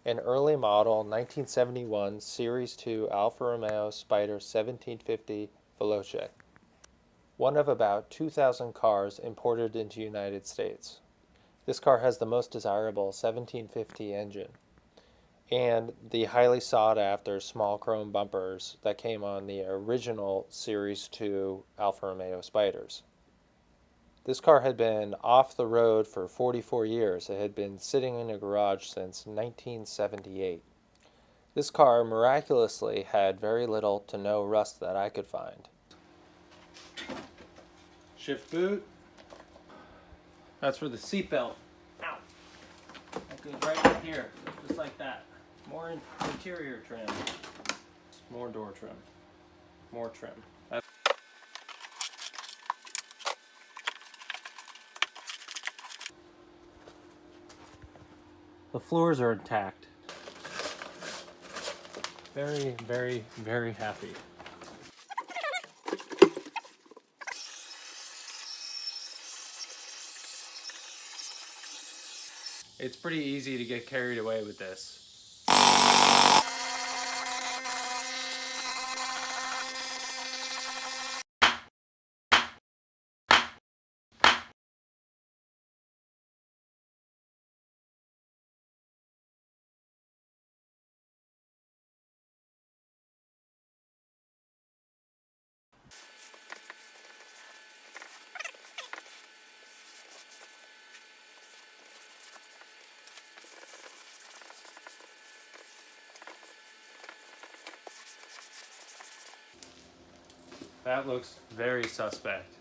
an early model 1971 Series 2 Alfa Romeo Spider 1750 Veloce, one of about 2,000 cars imported into the United States. This car has the most desirable 1750 engine and the highly sought after small chrome bumpers that came on the original Series 2 Alfa Romeo Spiders. This car had been off the road for 44 years. It had been sitting in a garage since 1978. This car miraculously had very little to no rust that I could find. Shift boot. That's for the seatbelt. Ow! That goes right in here, just like that. More interior trim. More door trim. More trim. The floors are intact. Very, very, very happy. It's pretty easy to get carried away with this. That looks very suspect.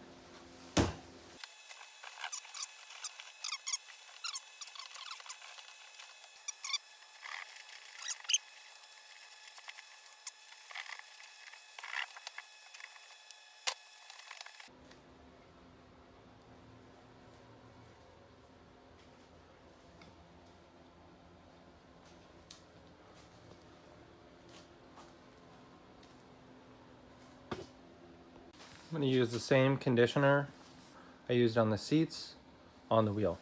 I'm going to use the same conditioner I used on the seats on the wheel.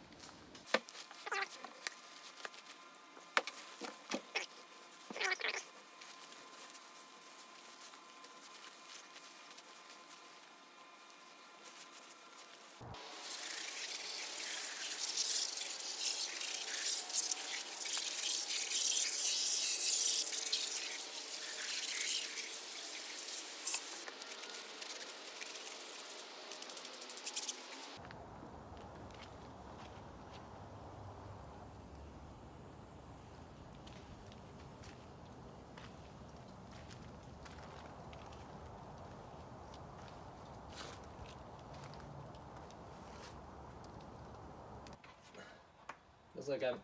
Feels like I'm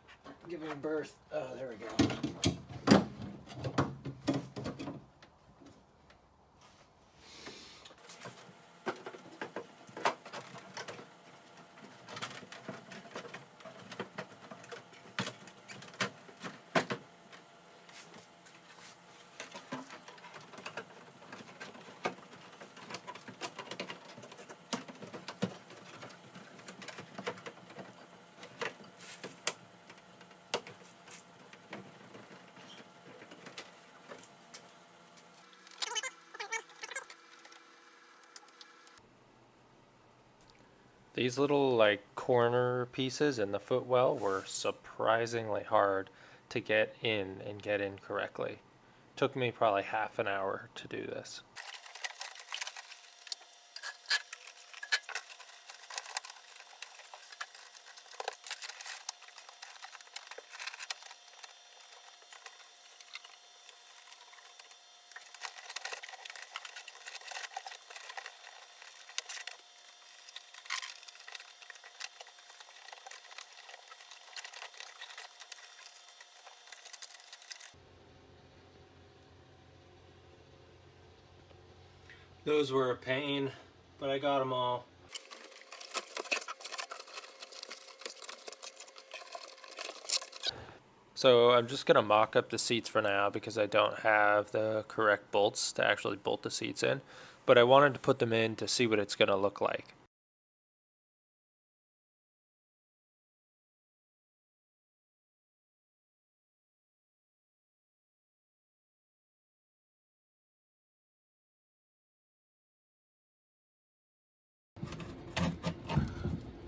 giving birth. Oh, there we go. These little corner pieces in the footwell were surprisingly hard to get in and get in correctly. Took me probably half an hour to do this. Those were a pain, but I got them all. So I'm just going to mock up the seats for now because I don't have the correct bolts to actually bolt the seats in. But I wanted to put them in to see what it's going to look like.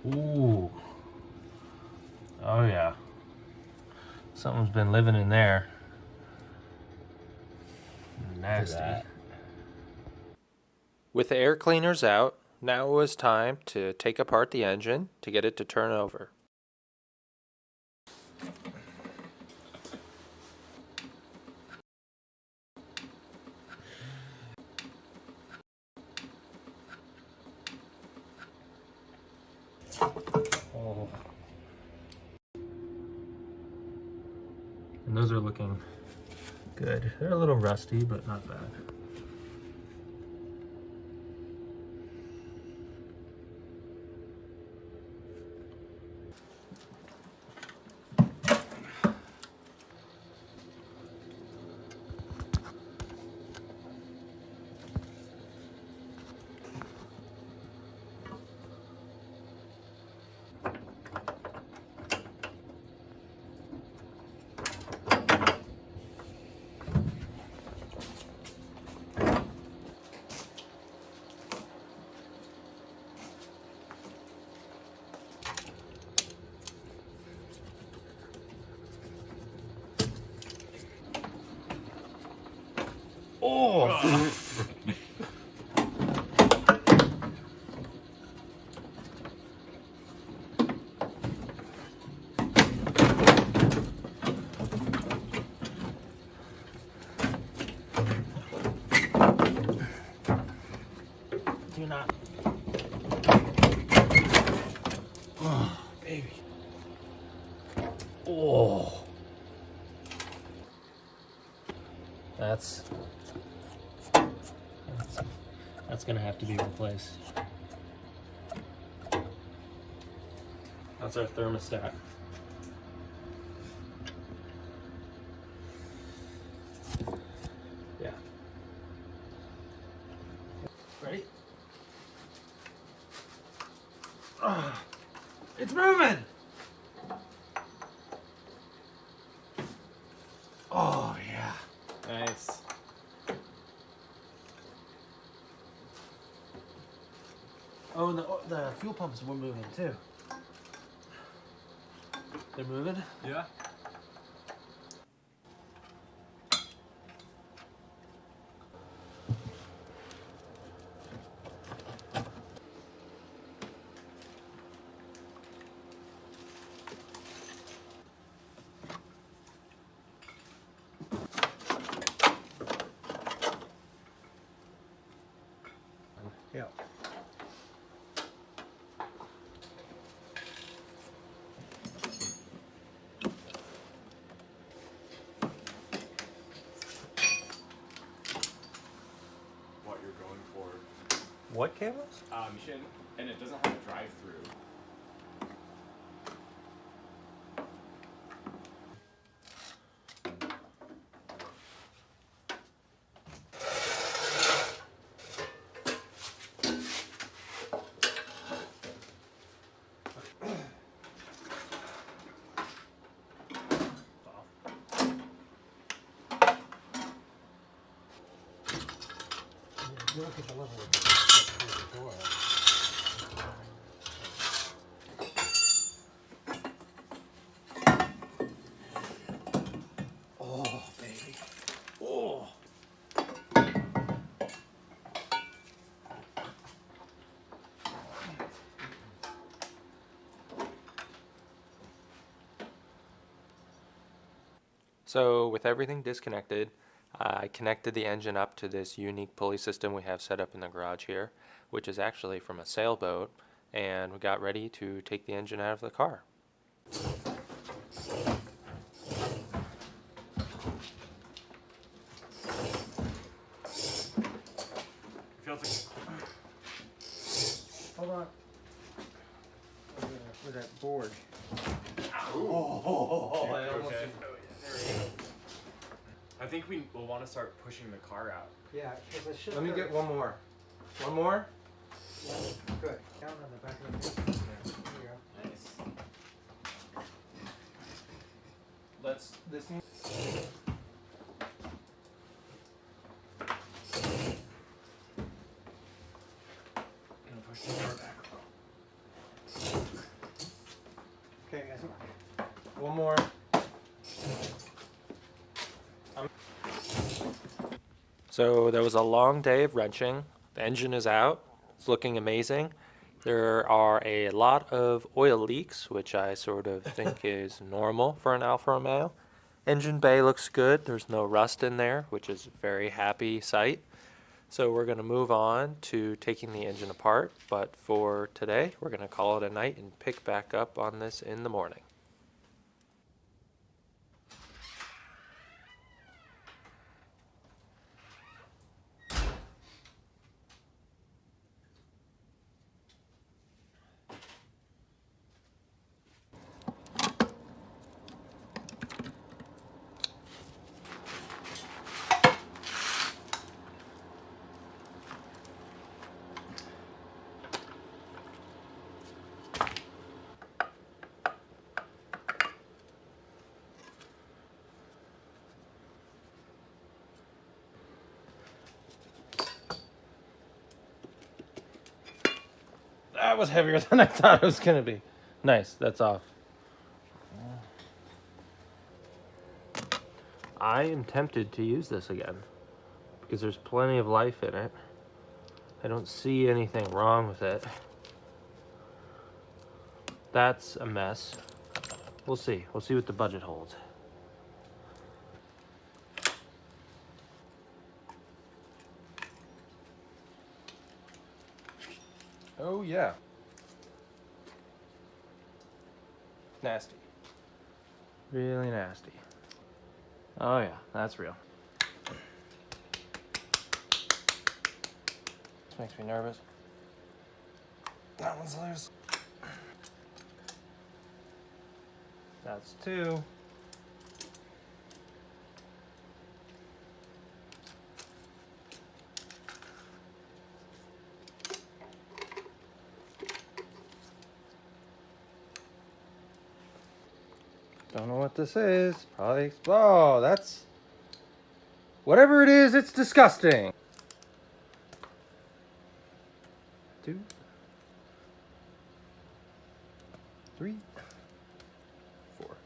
Ooh. Oh yeah. Something's been living in there. Nasty. With the air cleaners out, now it was time to take apart the engine to get it to turn over. Oh. And those are looking good. They're a little rusty, but not bad. Oh! Do not. Oh, baby. Oh. That's gonna have to be replaced. That's our thermostat. Yeah. Ready? Oh, it's moving! Oh, yeah. Nice. Oh, and the fuel pumps were moving too. They're moving? Yeah. Yeah. What you're going for. What cameras? Mission, and it doesn't have a drive-through. You look at the level of the door. Oh, baby. Oh. So with everything disconnected, I connected the engine up to this unique pulley system we have set up in the garage here, which is actually from a sailboat, and we got ready to take the engine out of the car. Hold on. With that board. Okay. I think we will want to start pushing the car out. Yeah, because I should. Let me get one more. One more? Yeah, good. Down on the back of the board. There you go. Nice. Let's. This needs. I'm gonna push the car back. one more. So there was a long day of wrenching. The engine is out. It's looking amazing. There are a lot of oil leaks, which I sort of think is normal for an Alfa Romeo. Engine bay looks good. There's no rust in there, which is a very happy sight. So we're going to move on to taking the engine apart. But for today, we're going to call it a night and pick back up on this in the morning. That was heavier than I thought it was going to be. Nice, that's off. I am tempted to use this again because there's plenty of life in it. I don't see anything wrong with it. That's a mess. We'll see. We'll see what the budget holds. Oh yeah. Nasty. Really nasty. Oh yeah, that's real. This makes me nervous. That one's loose. That's two. Don't know what this is. Probably. Oh, that's. Whatever it is, it's disgusting. 2, 3, 4.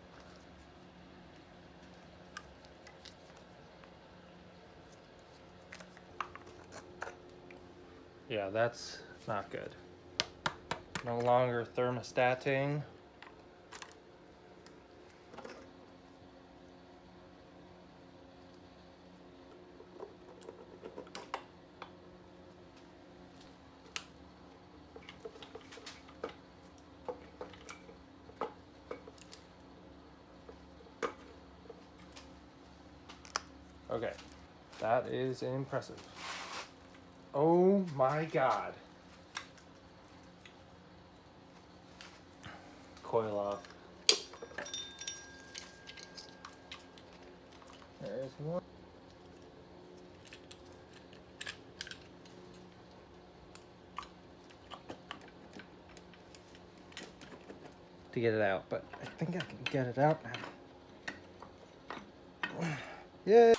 Yeah, that's not good. No longer thermostating. Okay, that is impressive. Oh my God. Coil off. There's one. To get it out, but I think I can get it out now. Yay!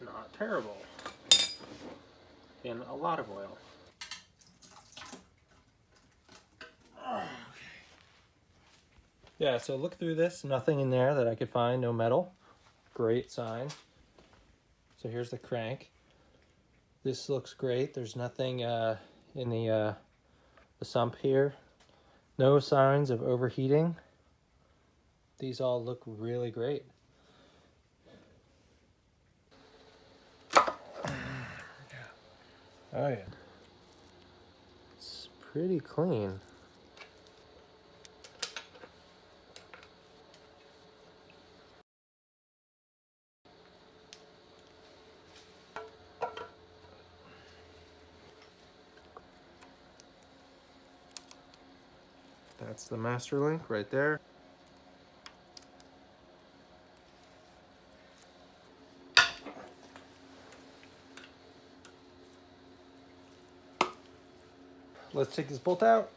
Not terrible. And a lot of oil. Yeah, so look through this. Nothing in there that I could find. No metal. Great sign. So here's the crank. This looks great. There's nothing in the sump here. No signs of overheating. These all look really great. Oh yeah. It's pretty clean. That's the master link right there. Let's take this bolt out.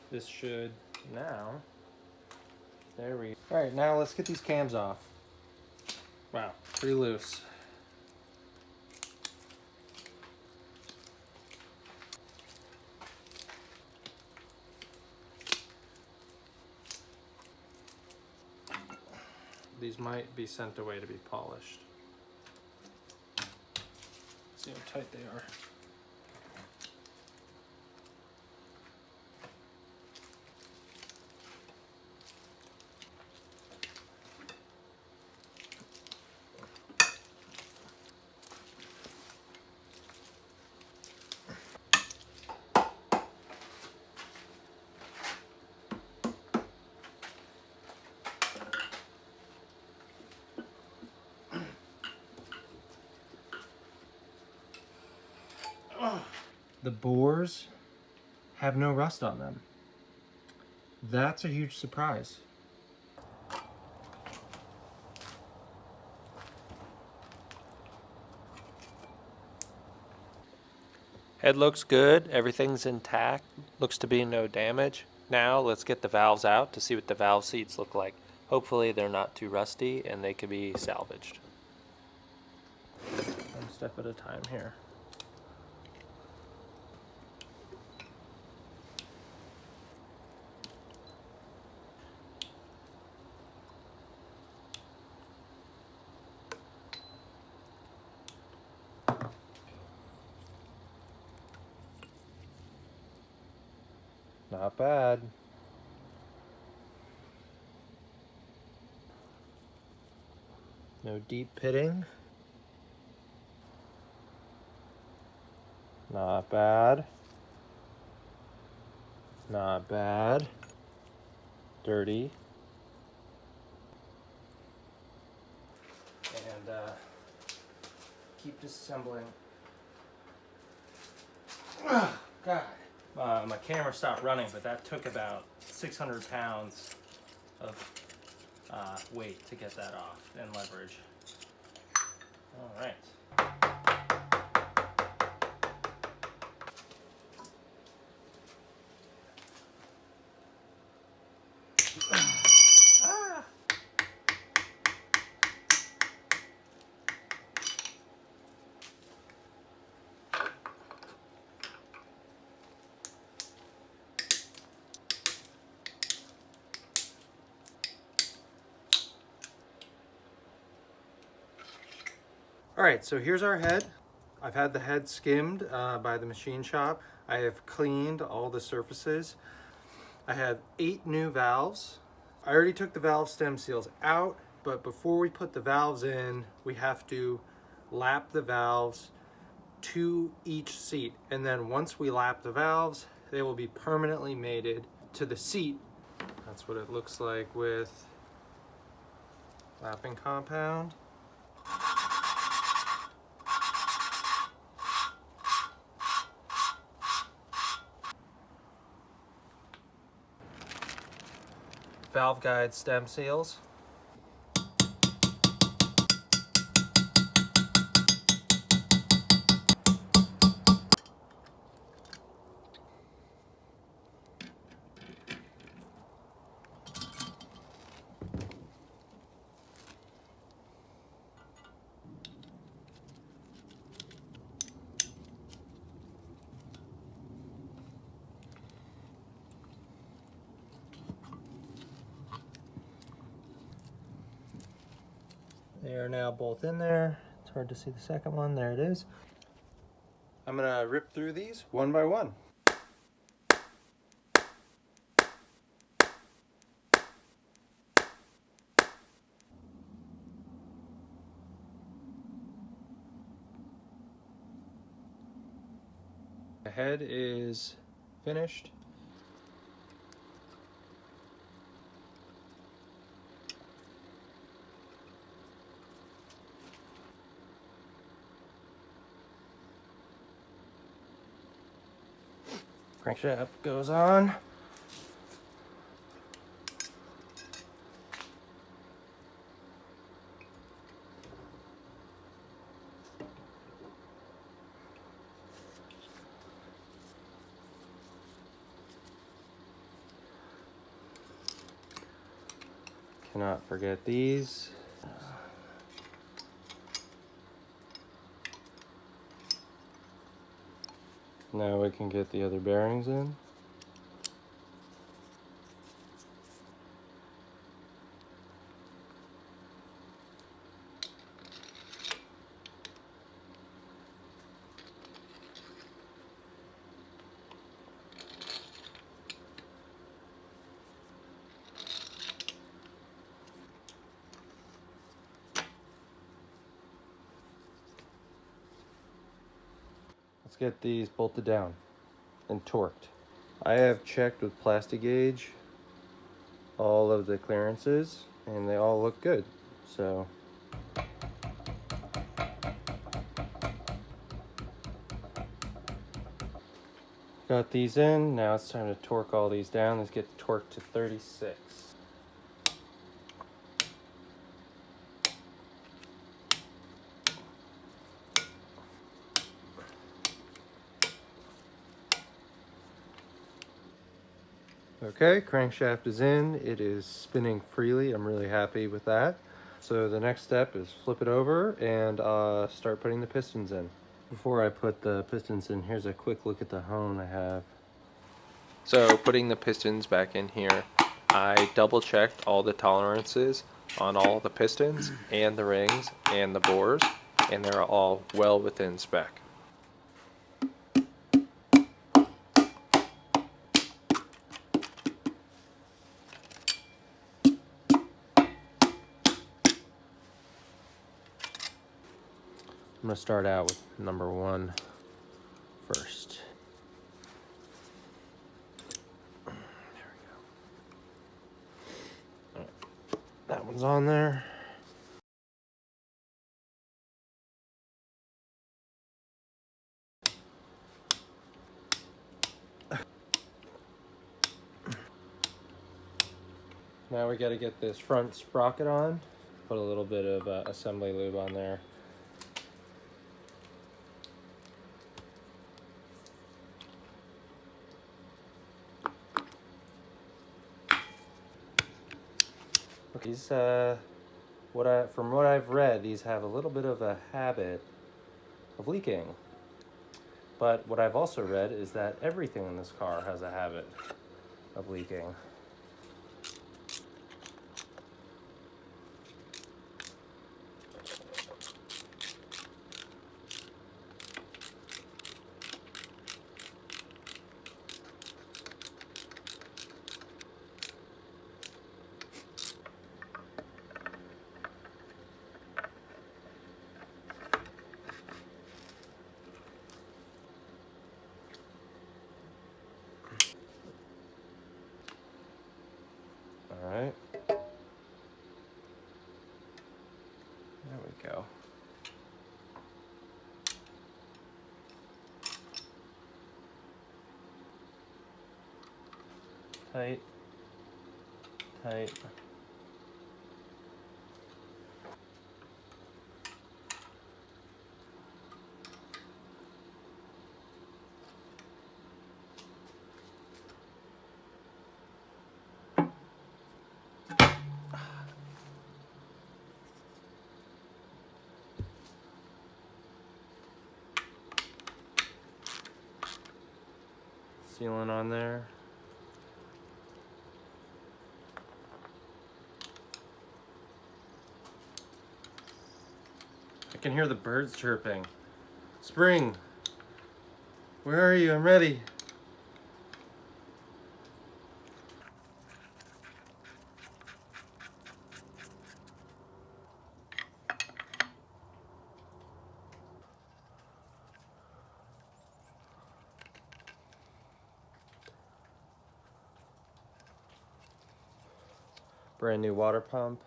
This should now. There we go. All right, now let's get these cams off. Wow, pretty loose. These might be sent away to be polished. See how tight they are. The bores have no rust on them. That's a huge surprise. Head looks good, everything's intact, looks to be no damage. Now let's get the valves out to see what the valve seats look like. Hopefully they're not too rusty and they can be salvaged. One step at a time here. Not bad. No deep pitting. Not bad. Not bad. Dirty. And keep disassembling. Oh, God. My camera stopped running, but that took about 600 pounds of weight to get that off and leverage. All right. All right, so here's our head. I've had the head skimmed by the machine shop. I have cleaned all the surfaces. I have 8 new valves. I already took the valve stem seals out, but before we put the valves in, we have to lap the valves to each seat. And then once we lap the valves, they will be permanently mated to the seat. That's what it looks like with lapping compound. Valve guide stem seals. They are now both in there. It's hard to see the second one. There it is. I'm gonna rip through these one by one. The head is finished. Crankshaft goes on. cannot forget these. Now we can get the other bearings in. Let's get these bolted down and torqued. I have checked with Plastigauge all of the clearances and they all look good. So got these in. Now it's time to torque all these down. Let's get torqued to 36. Okay, crankshaft is in. It is spinning freely. I'm really happy with that. So the next step is flip it over and start putting the pistons in. Before I put the pistons in, here's a quick look at the hone I have. So putting the pistons back in here, I double checked all the tolerances on all the pistons and the rings and the bores, and they're all well within spec. I'm going to start out with number 1 first. There we go. Right. That one's on there. Now we got to get this front sprocket on. Put a little bit of assembly lube on there. These, from what I've read, these have a little bit of a habit of leaking. But what I've also read is that everything in this car has a habit of leaking. All right. There we go. Tight. Tight. Sealant on there. I can hear the birds chirping. Spring, where are you? I'm ready. Brand new water pump.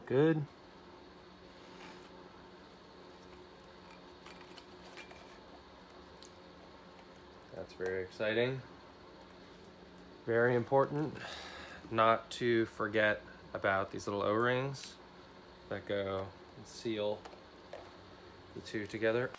good. That's very exciting. Very important not to forget about these little O-rings that go and seal the two together.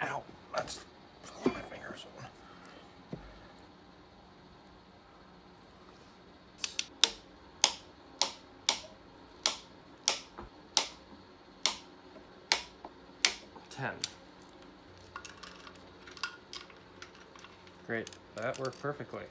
Ow, that's my fingers. Ten. Great, that worked perfectly.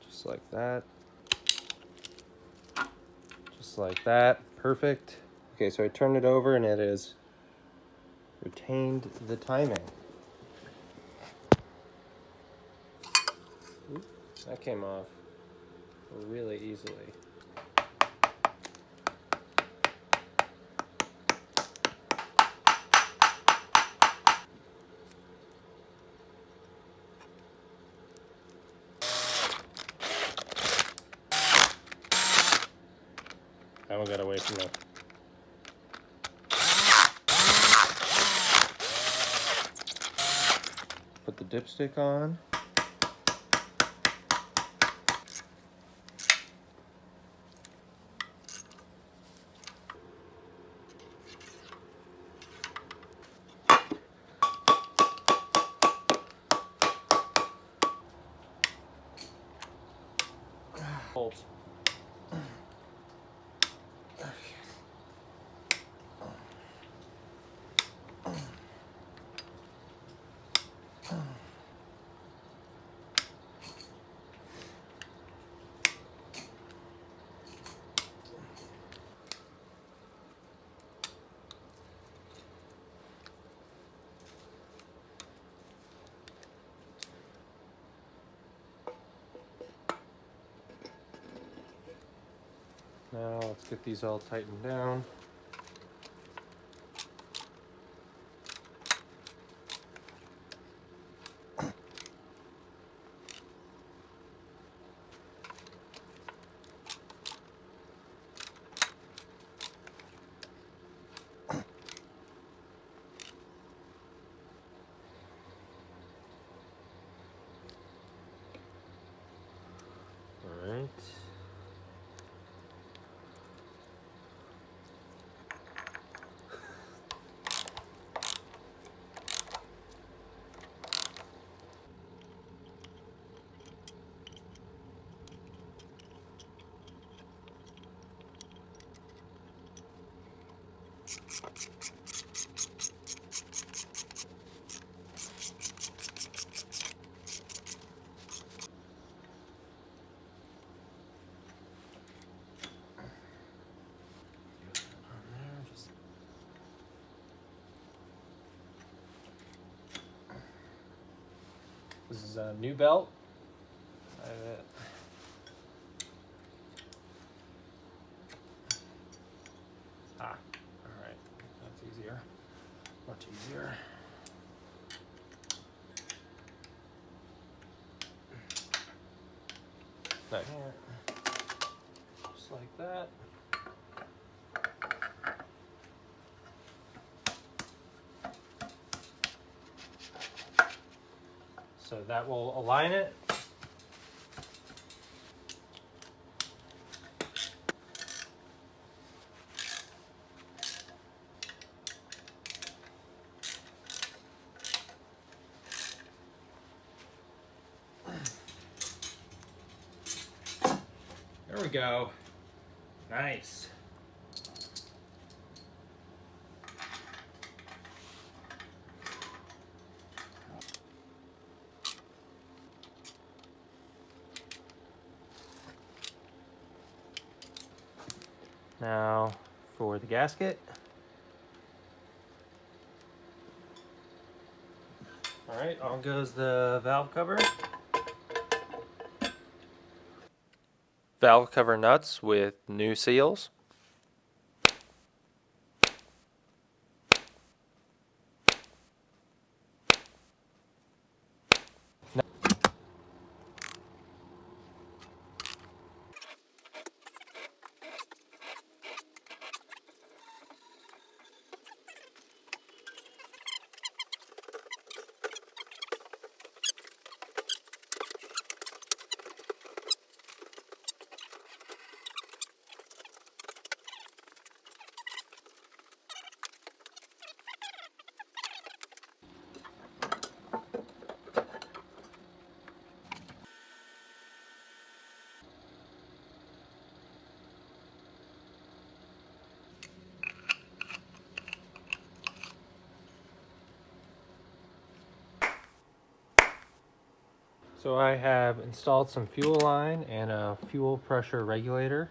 Just like that. Just like that. Perfect. Okay, so I turned it over and it has retained the timing. Oop, that came off really easily. That one got away from me. Put the dipstick on. Bolt. Now let's get these all tightened down. All right. This is a new belt. I have it. Ah, all right, that's easier, much easier. Back here, just like that. So that will align it. There we go. Nice. Now for the gasket. All right, on goes the valve cover. Valve cover nuts with new seals. So I have installed some fuel line and a fuel pressure regulator,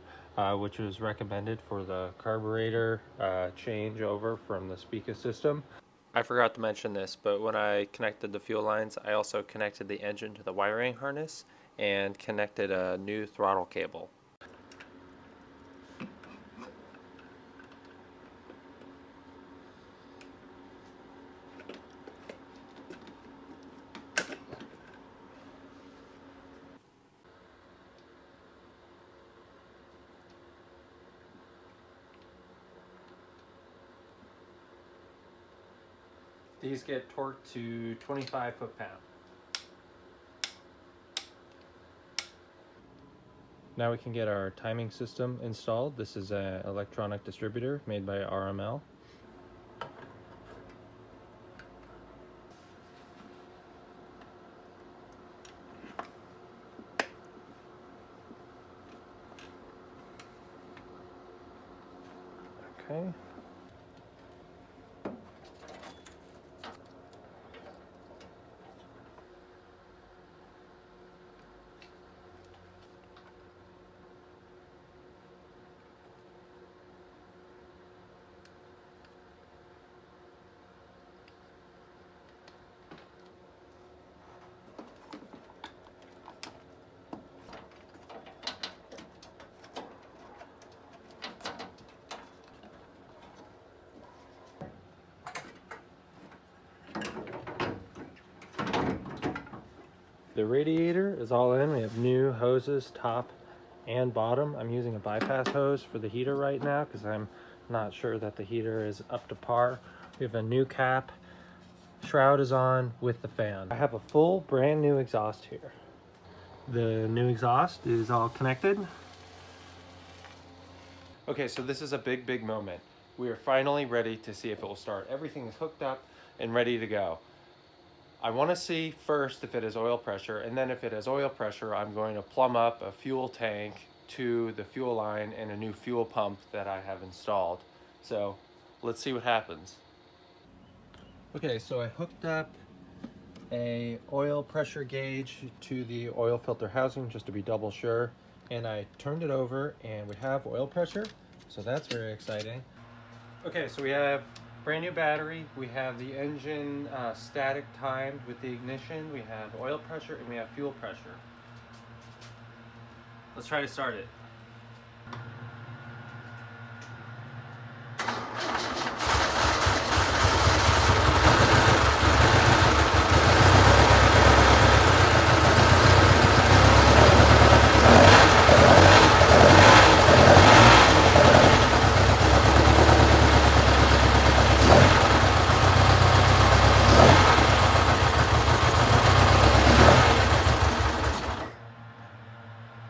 which was recommended for the carburetor change over from the Spica system. I forgot to mention this, but when I connected the fuel lines, I also connected the engine to the wiring harness and connected a new throttle cable. These get torqued to 25 foot-pound. Now we can get our timing system installed. This is an electronic distributor made by RML. Okay. The radiator is all in. We have new hoses, top and bottom. I'm using a bypass hose for the heater right now because I'm not sure that the heater is up to par. We have a new cap. Shroud is on with the fan. I have a full brand new exhaust here. The new exhaust is all connected. Okay, so this is a big moment. We are finally ready to see if it will start. Everything is hooked up and ready to go. I want to see first if it has oil pressure, and then if it has oil pressure, I'm going to plumb up a fuel tank to the fuel line and a new fuel pump that I have installed. So let's see what happens. Okay, so I hooked up a oil pressure gauge to the oil filter housing just to be double sure, and I turned it over and we have oil pressure, so that's very exciting. Okay, so we have brand new battery, we have the engine static timed with the ignition, we have oil pressure, and we have fuel pressure. Let's try to start it.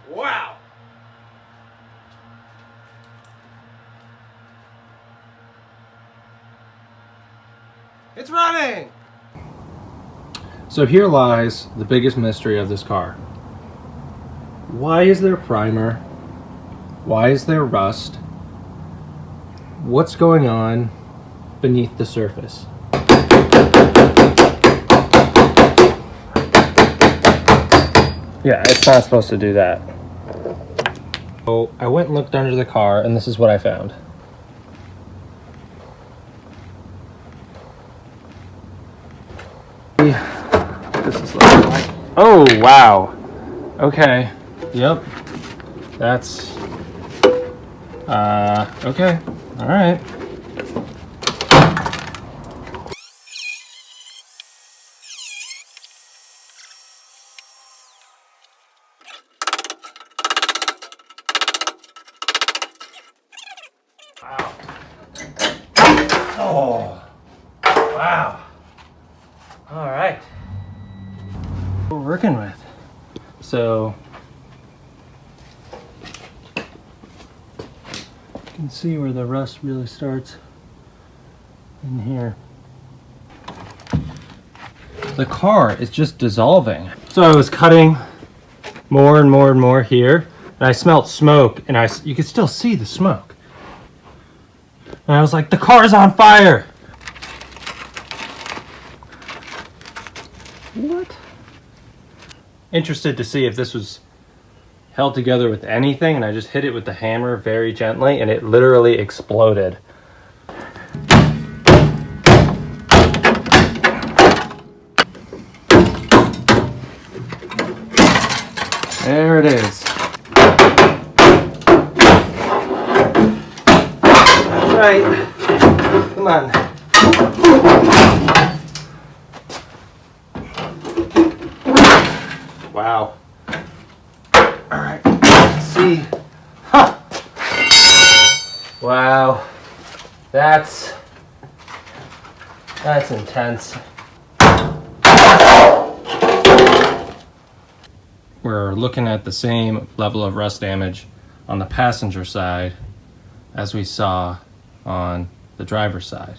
Wow! It's running! So here lies the biggest mystery of this car. Why is there primer Why is there rust? What's going on beneath the surface? Yeah, it's not supposed to do that. So I went and looked under the car, and this is what I found. This is like, oh wow. Okay. Yep. That's okay. All right. Wow. Oh. Wow. All right. What we're working with. So you can see where the rust really starts in here. The car is just dissolving. So I was cutting more and more and more here, and I smelled smoke, and you could still see the smoke. And I was like, the car's on fire! What? Interested to see if this was held together with anything, and I just hit it with the hammer very gently, and it literally exploded. There it is. That's right. Come on. Wow. All right. Let's see. Huh. Wow. That's intense. We're looking at the same level of rust damage on the passenger side as we saw on the driver's side.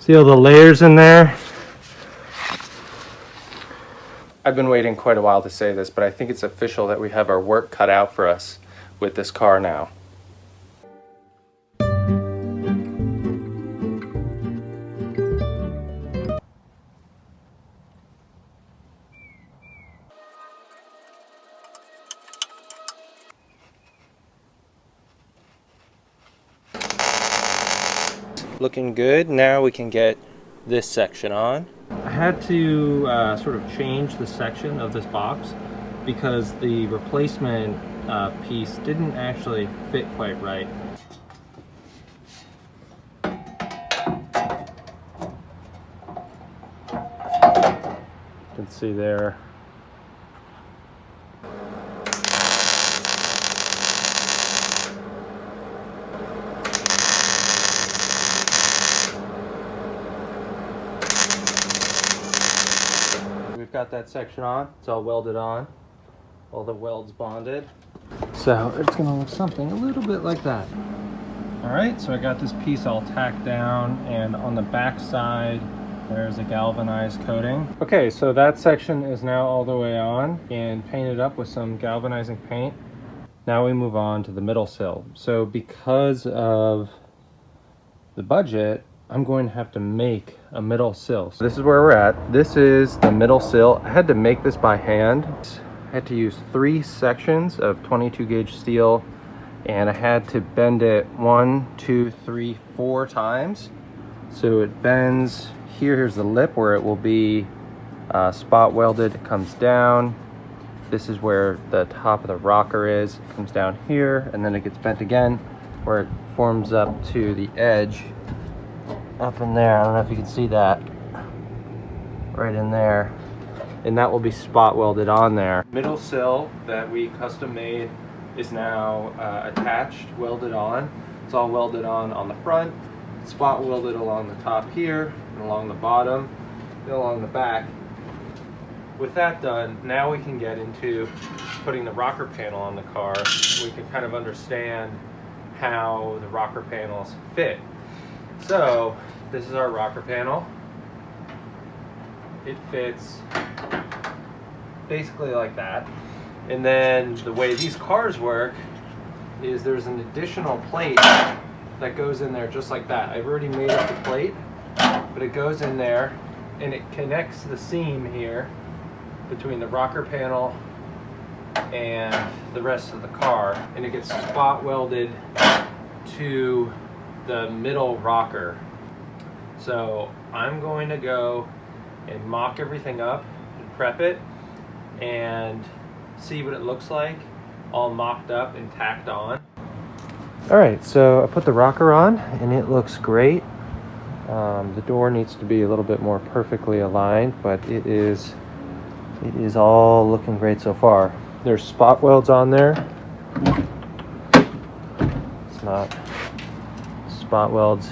See all the layers in there? I've been waiting quite a while to say this, but I think it's official that we have our work cut out for us with this car now. Looking good. Now we can get this section on. I had to sort of change the section of this box because the replacement piece didn't actually fit quite right. You can see there. We've got that section on. It's all welded on. All the welds bonded. So it's gonna look something a little bit like that. All right, so I got this piece all tacked down, and on the back side, there's a galvanized coating. Okay, so that section is now all the way on and painted up with some galvanizing paint. Now we move on to the middle sill. So because of the budget, I'm going to have to make a middle sill. So this is where we're at. This is the middle sill. I had to make this by hand. I had to use 3 sections of 22 gauge steel, and I had to bend it 1, 2, 3, 4 times. So it bends here. Here's the lip where it will be spot welded. It comes down. This is where the top of the rocker is. It comes down here, and then it gets bent again where it forms up to the edge up in there. I don't know if you can see that right in there, and that will be spot welded on there. Middle sill that we custom made is now attached, welded on. It's all welded on the front, spot welded along the top here and along the bottom and along the back. With that done, now we can get into putting the rocker panel on the car, we can kind of understand how the rocker panels fit. So this is our rocker panel. It fits basically like that. And then the way these cars work is there's an additional plate that goes in there just like that. I've already made up the plate, but it goes in there and it connects the seam here between the rocker panel and the rest of the car, and it gets spot welded to the middle rocker. So I'm going to go and mock everything up and prep it and see what it looks like all mocked up and tacked on. All right, so I put the rocker on and it looks great. The door needs to be a little bit more perfectly aligned, but it is all looking great so far. There's spot welds on there. It's not spot welds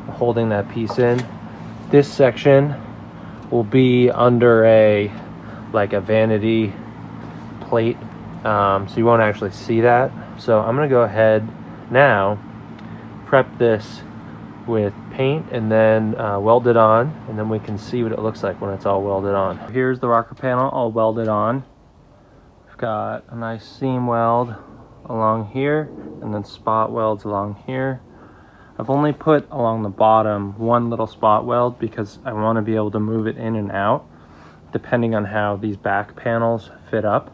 holding that piece in. This section will be under a vanity plate, so you won't actually see that. So I'm gonna go ahead now, prep this with paint and then weld it on, and then we can see what it looks like when it's all welded on. Here's the rocker panel all welded on. We've got a nice seam weld along here and then spot welds along here. I've only put along the bottom one little spot weld because I want to be able to move it in and out depending on how these back panels fit up.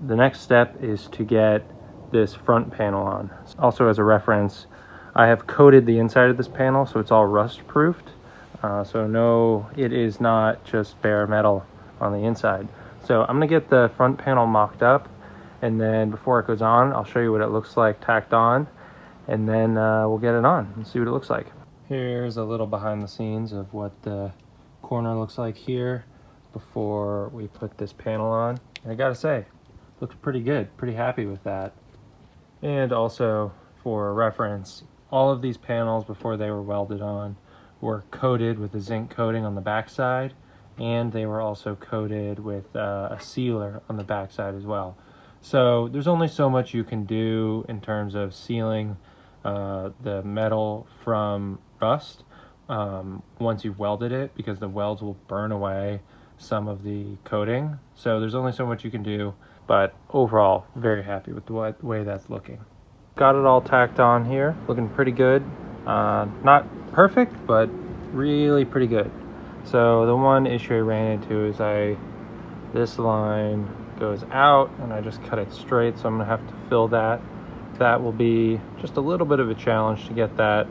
The next step is to get this front panel on. Also, as a reference, I have coated the inside of this panel so it's all rust proofed. So no, it is not just bare metal on the inside. So I'm gonna get the front panel mocked up, and then before it goes on, I'll show you what it looks like tacked on, and then we'll get it on and see what it looks like. Here's a little behind the scenes of what the corner looks like here before we put this panel on. And I gotta say, looks pretty good, pretty happy with that. And also for reference, all of these panels before they were welded on were coated with a zinc coating on the backside, and they were also coated with a sealer on the backside as well. So there's only so much you can do in terms of sealing the metal from rust once you've welded it, because the welds will burn away some of the coating. So there's only so much you can do, but overall very happy with the way that's looking. Got it all tacked on here, looking pretty good. Not perfect, but really pretty good. So the one issue I ran into is this line goes out and I just cut it straight, so I'm gonna have to fill that. That will be just a little bit of a challenge to get that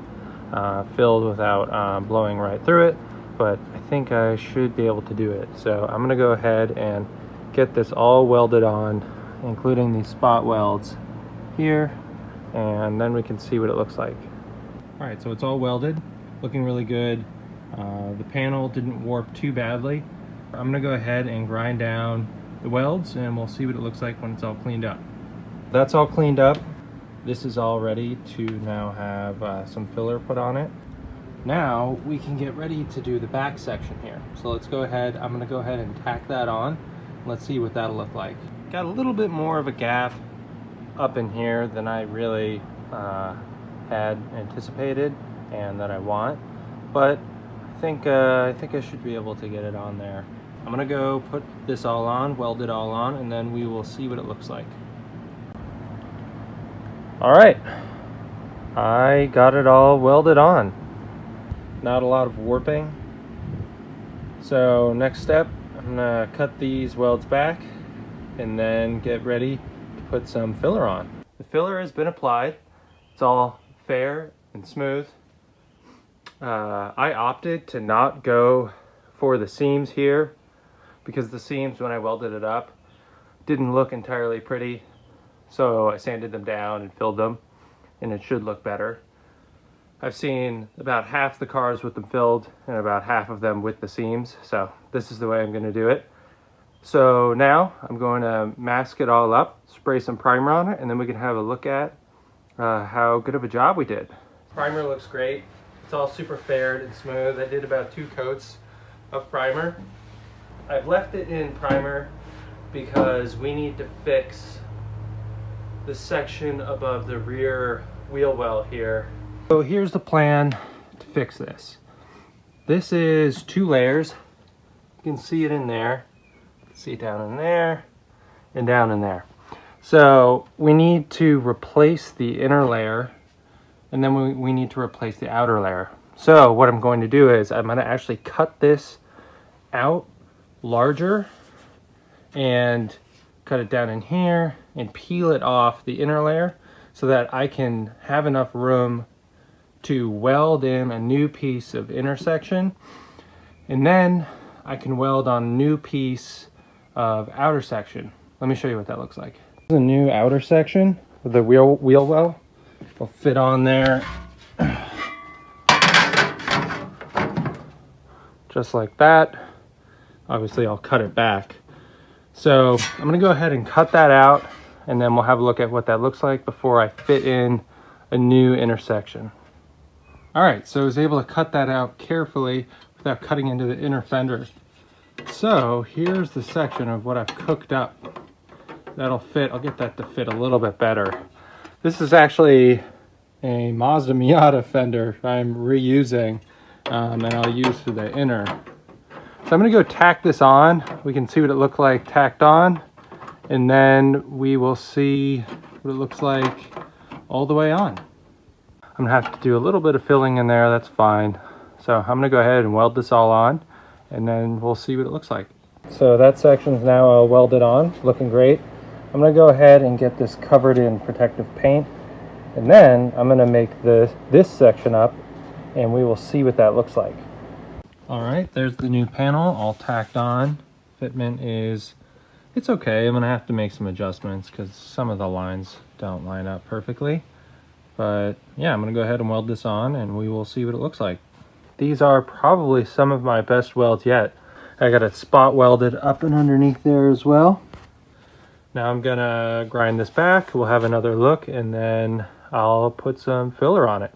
filled without blowing right through it, but I think I should be able to do it. So I'm gonna go ahead and get this all welded on, including these spot welds here, and then we can see what it looks like. All right, so it's all welded, looking really good. The panel didn't warp too badly. I'm gonna go ahead and grind down the welds and we'll see what it looks like when it's all cleaned up. That's all cleaned up. This is all ready to now have some filler put on it. Now we can get ready to do the back section here. So let's go ahead, I'm gonna go ahead and tack that on. Let's see what that'll look like. Got a little bit more of a gaff up in here than I really had anticipated and that I want, but I think I should be able to get it on there. I'm gonna go put this all on, weld it all on, and then we will see what it looks like. All right, I got it all welded on. Not a lot of warping. So next step, I'm gonna cut these welds back and then get ready to put some filler on. The filler has been applied. It's all fair and smooth. I opted to not go for the seams here because the seams, when I welded it up, didn't look entirely pretty. So I sanded them down and filled them, and it should look better. I've seen about half the cars with them filled and about half of them with the seams. So this is the way I'm going to do it. So now I'm going to mask it all up, spray some primer on it, and then we can have a look at how good of a job we did. Primer looks great. It's all super fair and smooth. I did about 2 coats of primer. I've left it in primer because we need to fix the section above the rear wheel well here. So here's the plan to fix this. This is 2 layers. You can see it in there. See it down in there and down in there. So we need to replace the inner layer, and then we need to replace the outer layer. So what I'm going to do is I'm going to actually cut this out larger and cut it down in here and peel it off the inner layer so that I can have enough room to weld in a new piece of intersection, and then I can weld on a new piece of outer section. Let me show you what that looks like. This is a new outer section with the wheel well. It'll fit on there just like that. Obviously I'll cut it back. So I'm gonna go ahead and cut that out, and then we'll have a look at what that looks like before I fit in a new intersection. All right, so I was able to cut that out carefully without cutting into the inner fender. So here's the section of what I've cooked up. That'll fit, I'll get that to fit a little bit better. This is actually a Mazda Miata fender I'm reusing, and I'll use for the inner. So I'm gonna go tack this on. We can see what it looked like tacked on, and then we will see what it looks like all the way on. I'm gonna have to do a little bit of filling in there, that's fine. So I'm gonna go ahead and weld this all on, and then we'll see what it looks like. So that section's now welded on, looking great. I'm gonna go ahead and get this covered in protective paint, and then I'm gonna make this section up, and we will see what that looks like. All right, there's the new panel all tacked on. Fitment is, it's okay. I'm gonna have to make some adjustments because some of the lines don't line up perfectly. But yeah, I'm gonna go ahead and weld this on, and we will see what it looks like. These are probably some of my best welds yet. I got it spot welded up and underneath there as well. Now I'm gonna grind this back. We'll have another look, and then I'll put some filler on it.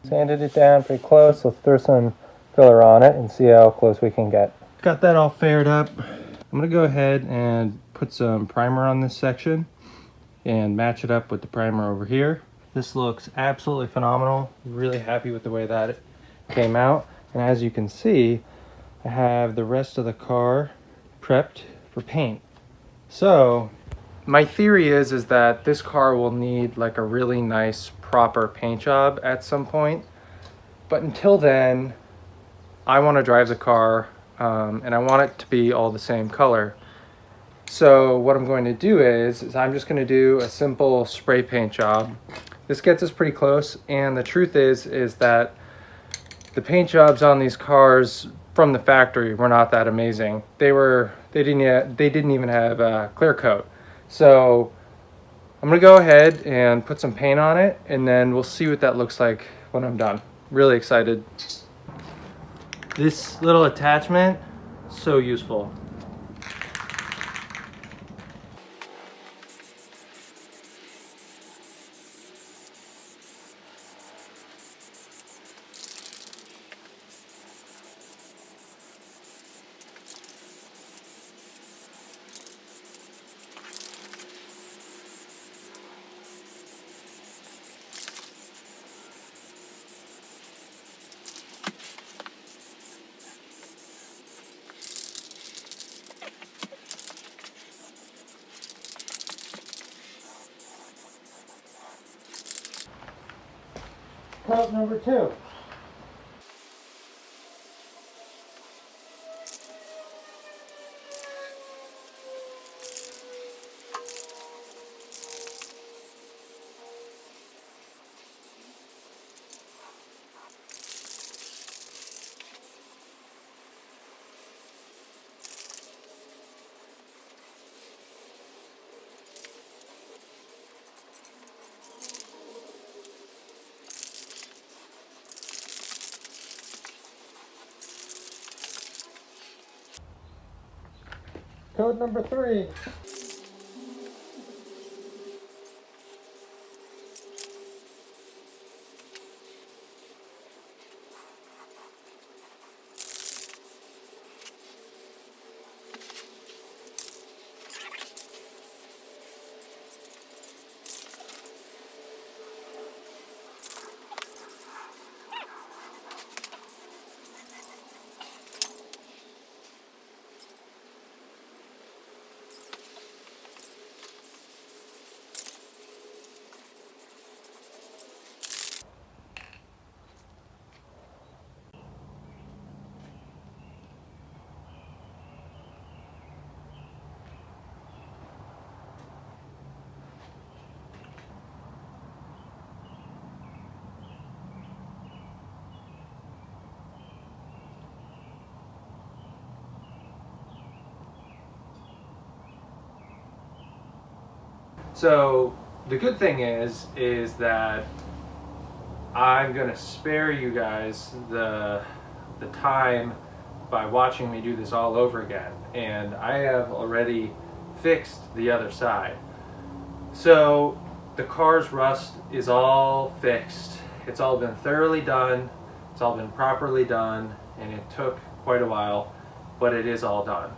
Sanded it down pretty close. Let's throw some filler on it and see how close we can get. Got that all faired up. I'm gonna go ahead and put some primer on this section and match it up with the primer over here. This looks absolutely phenomenal. Really happy with the way that it came out. And as you can see, I have the rest of the car prepped for paint. So my theory is that this car will need like a really nice proper paint job at some point. But until then, I want to drive the car and I want it to be all the same color. So what I'm going to do is I'm just going to do a simple spray paint job. This gets us pretty close, and the truth is that the paint jobs on these cars from the factory were not that amazing. They didn't even have clear coat. So I'm gonna go ahead and put some paint on it, and then we'll see what that looks like when I'm done. Really excited. This little attachment, so useful. Coat number 2. Code number 3. So the good thing is that I'm gonna spare you guys the time by watching me do this all over again, and I have already fixed the other side. So the car's rust is all fixed. It's all been thoroughly done. It's all been properly done, and it took quite a while, but it is all done.